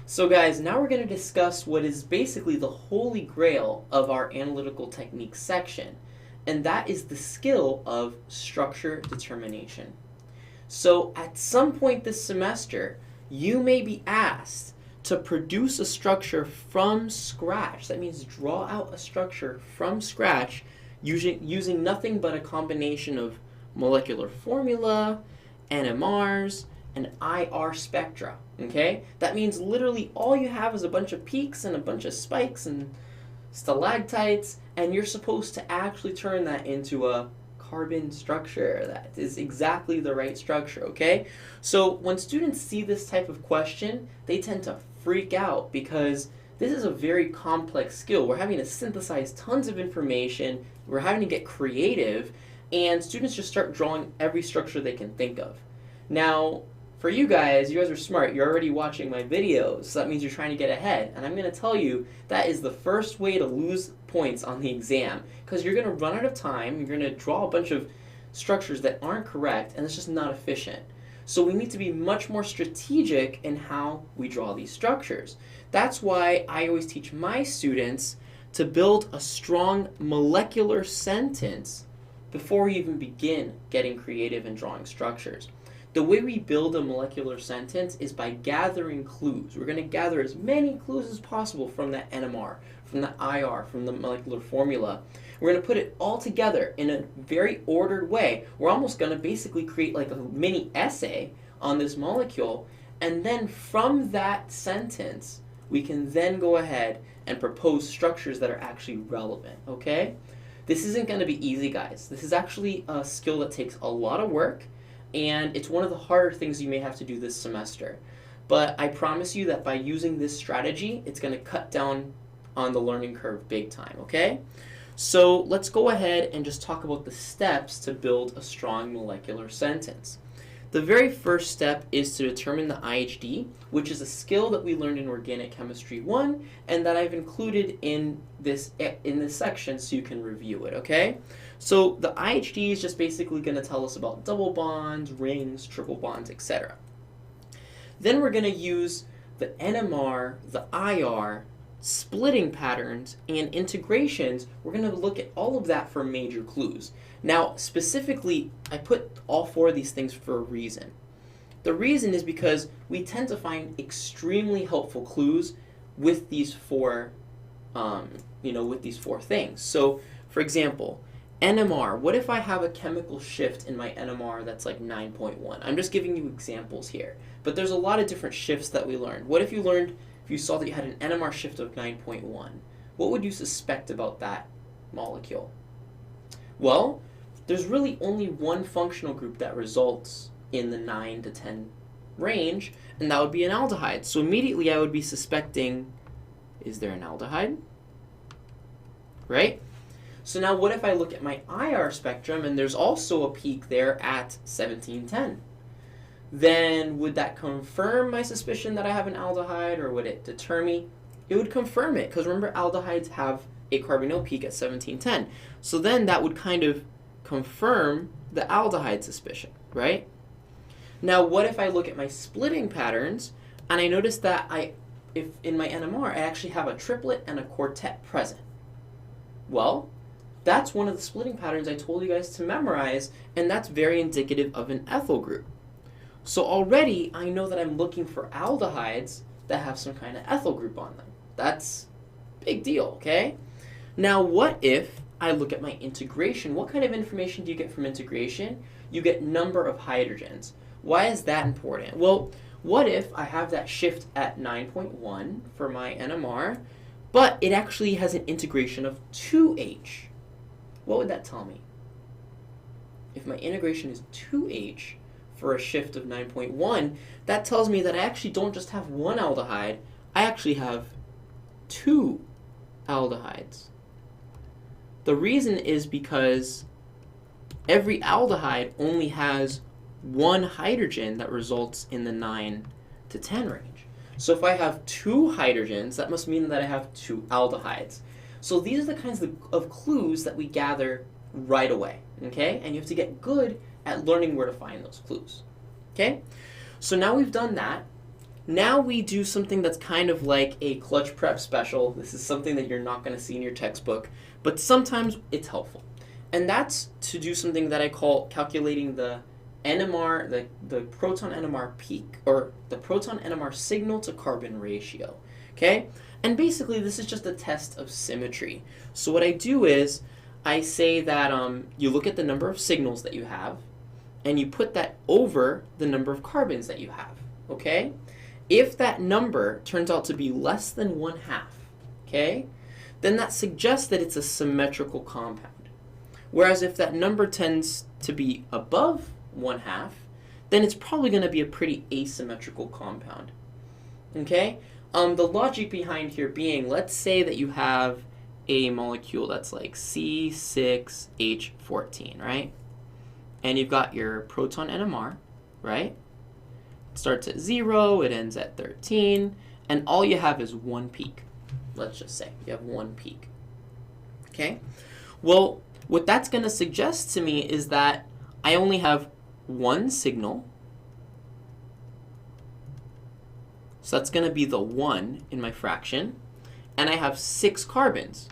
So guys, now we're going to discuss what is basically the holy grail of our analytical techniques section, and that is the skill of structure determination. So at some point this semester, you may be asked to produce a structure from scratch. That means draw out a structure from scratch using nothing but a combination of molecular formula, NMRs, and IR spectra. Okay? That means literally all you have is a bunch of peaks and a bunch of spikes and stalactites, and you're supposed to actually turn that into a carbon structure that is exactly the right structure, okay? So when students see this type of question, they tend to freak out because this is a very complex skill. We're having to synthesize tons of information, we're having to get creative, and students just start drawing every structure they can think of. Now, for you guys are smart. You're already watching my videos, so that means you're trying to get ahead. And I'm going to tell you that is the first way to lose points on the exam, because you're going to run out of time, you're going to draw a bunch of structures that aren't correct, and it's just not efficient. So we need to be much more strategic in how we draw these structures. That's why I always teach my students to build a strong molecular sentence before we even begin getting creative and drawing structures. The way we build a molecular sentence is by gathering clues. We're going to gather as many clues as possible from that NMR, from the IR, from the molecular formula. We're going to put it all together in a very ordered way. We're almost going to basically create like a mini essay on this molecule, and then from that sentence, we can then go ahead and propose structures that are actually relevant, okay? This isn't going to be easy, guys. This is actually a skill that takes a lot of work, and it's one of the harder things you may have to do this semester. But I promise you that by using this strategy, it's going to cut down on the learning curve big time, okay? So let's go ahead and just talk about the steps to build a strong molecular sentence. The very first step is to determine the IHD, which is a skill that we learned in Organic Chemistry 1 and that I've included in this section so you can review it, okay? So the IHD is just basically going to tell us about double bonds, rings, triple bonds, etc. Then we're going to use the NMR, the IR, splitting patterns, and integrations. We're going to look at all of that for major clues. Now, specifically, I put all four of these things for a reason. The reason is because we tend to find extremely helpful clues with these four, with these four things. So, for example, NMR. What if I have a chemical shift in my NMR that's like 9.1? I'm just giving you examples here, but there's a lot of different shifts that we learned. What if you saw that you had an NMR shift of 9.1? What would you suspect about that molecule? Well, there's really only one functional group that results in the 9 to 10 range, and that would be an aldehyde. So immediately I would be suspecting, is there an aldehyde? Right? So now what if I look at my IR spectrum and there's also a peak there at 1710? Then would that confirm my suspicion that I have an aldehyde, or would it deter me? It would confirm it, because remember, aldehydes have a carbonyl peak at 1710. So then that would kind of confirm the aldehyde suspicion, right? Now what if I look at my splitting patterns and I notice that if in my NMR I actually have a triplet and a quartet present? Well, that's one of the splitting patterns I told you guys to memorize, and that's very indicative of an ethyl group. So already I know that I'm looking for aldehydes that have some kind of ethyl group on them. That's a big deal, okay? Now what if I look at my integration? What kind of information do you get from integration? You get number of hydrogens. Why is that important? Well, what if I have that shift at 9.1 for my NMR, but it actually has an integration of 2H? What would that tell me? If my integration is 2H for a shift of 9.1, that tells me that I actually don't just have one aldehyde, I actually have two aldehydes. The reason is because every aldehyde only has one hydrogen that results in the 9 to 10 range. So if I have two hydrogens, that must mean that I have two aldehydes. So these are the kinds of clues that we gather right away, okay? And you have to get good at learning where to find those clues, okay? So now we've done that. now we do something that's kind of like a clutch prep special. This is something that you're not going to see in your textbook, but sometimes it's helpful. And that's to do something that I call calculating the NMR, the proton NMR peak, or the proton NMR signal to carbon ratio. Okay? And basically this is just a test of symmetry. So what I do is I say that you look at the number of signals that you have, and you put that over the number of carbons that you have. Okay? If that number turns out to be less than 1/2, okay, then that suggests that it's a symmetrical compound. Whereas if that number tends to be above 1/2, then it's probably going to be a pretty asymmetrical compound. Okay? The logic behind here being, let's say that you have a molecule that's like C6H14, right? And you've got your proton NMR, right? It starts at 0, it ends at 13, and all you have is one peak. Let's just say you have one peak. Okay? Well, what that's going to suggest to me is that I only have one signal. So that's going to be the 1 in my fraction. And I have 6 carbons.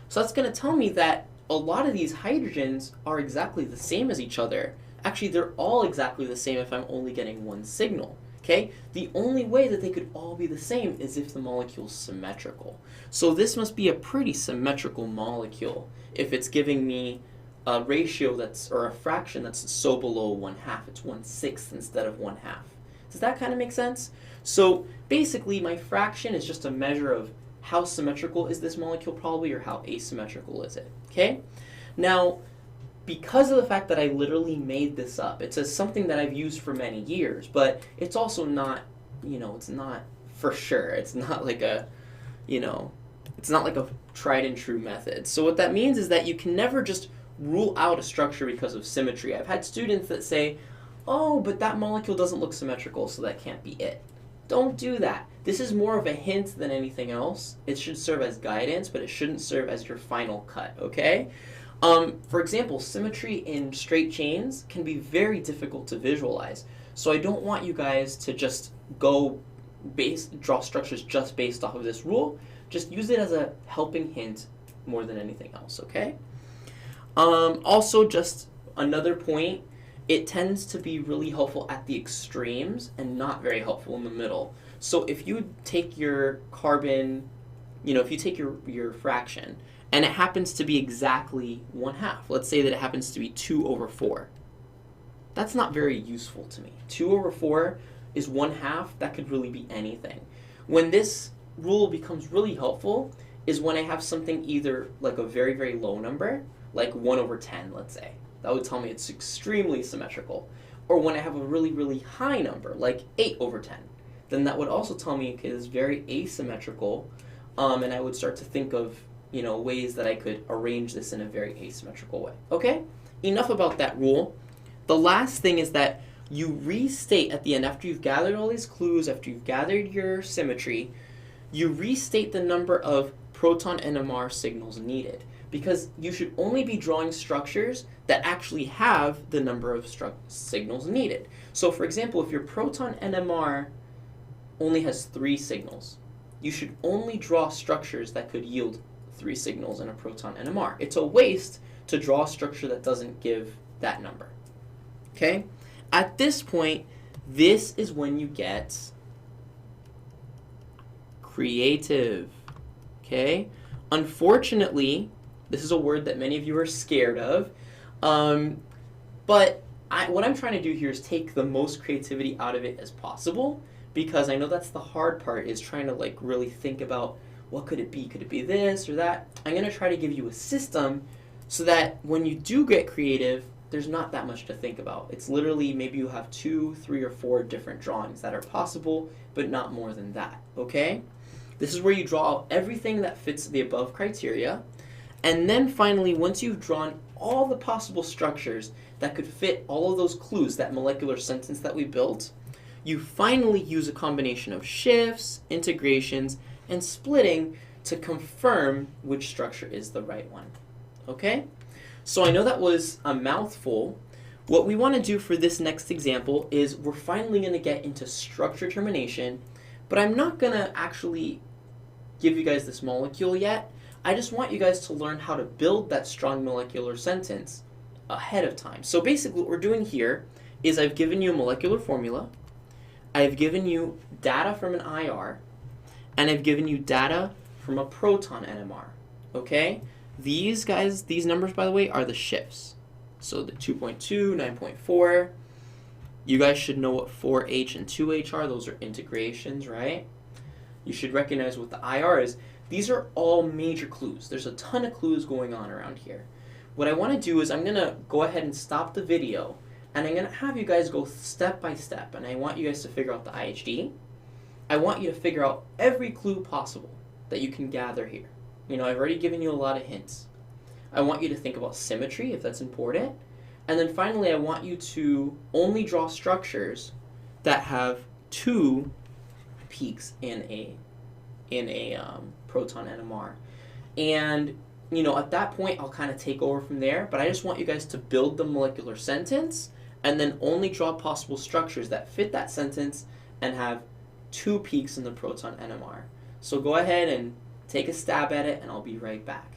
So that's going to tell me that a lot of these hydrogens are exactly the same as each other. Actually, they're all exactly the same if I'm only getting one signal. Okay? The only way that they could all be the same is if the molecule's symmetrical. So this must be a pretty symmetrical molecule if it's giving me a ratio that's, or a fraction that's so below 1/2. It's 1/6 instead of 1/2. Does that kind of make sense? So basically my fraction is just a measure of how symmetrical is this molecule probably, or how asymmetrical is it. Okay? Now, because of the fact that I literally made this up, it's something that I've used for many years, but it's also not, it's not for sure. It's not like a, it's not like a tried and true method. So what that means is that you can never just rule out a structure because of symmetry. I've had students that say, oh, but that molecule doesn't look symmetrical, so that can't be it. Don't do that. This is more of a hint than anything else. It should serve as guidance, but it shouldn't serve as your final cut, okay? For example, symmetry in straight chains can be very difficult to visualize. So I don't want you guys to just draw structures just based off of this rule. Just use it as a helping hint more than anything else, okay? Also, just another point, it tends to be really helpful at the extremes and not very helpful in the middle. So if you take your carbon, if you take your fraction, and it happens to be exactly 1/2. Let's say that it happens to be 2/4. That's not very useful to me. 2/4 is 1/2. That could really be anything. When this rule becomes really helpful is when I have something either like a very, very low number, like 1/10, let's say. That would tell me it's extremely symmetrical. Or when I have a really, really high number, like 8/10, then that would also tell me it is very asymmetrical, and I would start to think of ways that I could arrange this in a very asymmetrical way. Okay? Enough about that rule. The last thing is that you restate at the end, after you've gathered all these clues, after you've gathered your symmetry, you restate the number of proton NMR signals needed. Because you should only be drawing structures that actually have the number of signals needed. So for example, if your proton NMR only has 3 signals, you should only draw structures that could yield 3 signals in a proton NMR. It's a waste to draw a structure that doesn't give that number. Okay? At this point, this is when you get creative. Okay? Unfortunately, this is a word that many of you are scared of, but what I'm trying to do here is take the most creativity out of it as possible, because I know that's the hard part, is trying to really think about what could it be? Could it be this or that? I'm going to try to give you a system so that when you do get creative, there's not that much to think about. It's literally maybe you have 2, 3, or 4 different drawings that are possible, but not more than that, okay? This is where you draw out everything that fits the above criteria. And then finally, once you've drawn all the possible structures that could fit all of those clues, that molecular sentence that we built, you finally use a combination of shifts, integrations, and splitting to confirm which structure is the right one. Okay? So I know that was a mouthful. What we want to do for this next example is we're finally going to get into structure determination, but I'm not going to actually give you guys this molecule yet. I just want you guys to learn how to build that strong molecular sentence ahead of time. So basically what we're doing here is I've given you a molecular formula, I've given you data from an IR, and I've given you data from a proton NMR, okay? These guys, these numbers, by the way, are the shifts. So the 2.2, 9.4, you guys should know what 4H and 2H are. Those are integrations, right? You should recognize what the IR is. These are all major clues. There's a ton of clues going on around here. What I want to do is I'm going to go ahead and stop the video, and I'm going to have you guys go step by step, and I want you guys to figure out the IHD. I want you to figure out every clue possible that you can gather here. You know, I've already given you a lot of hints. I want you to think about symmetry, if that's important. And then finally, I want you to only draw structures that have 2 peaks in a proton NMR. And, you know, at that point, I'll kind of take over from there. But I just want you guys to build the molecular sentence and then only draw possible structures that fit that sentence and have 2 peaks in the proton NMR. So go ahead and take a stab at it, and I'll be right back.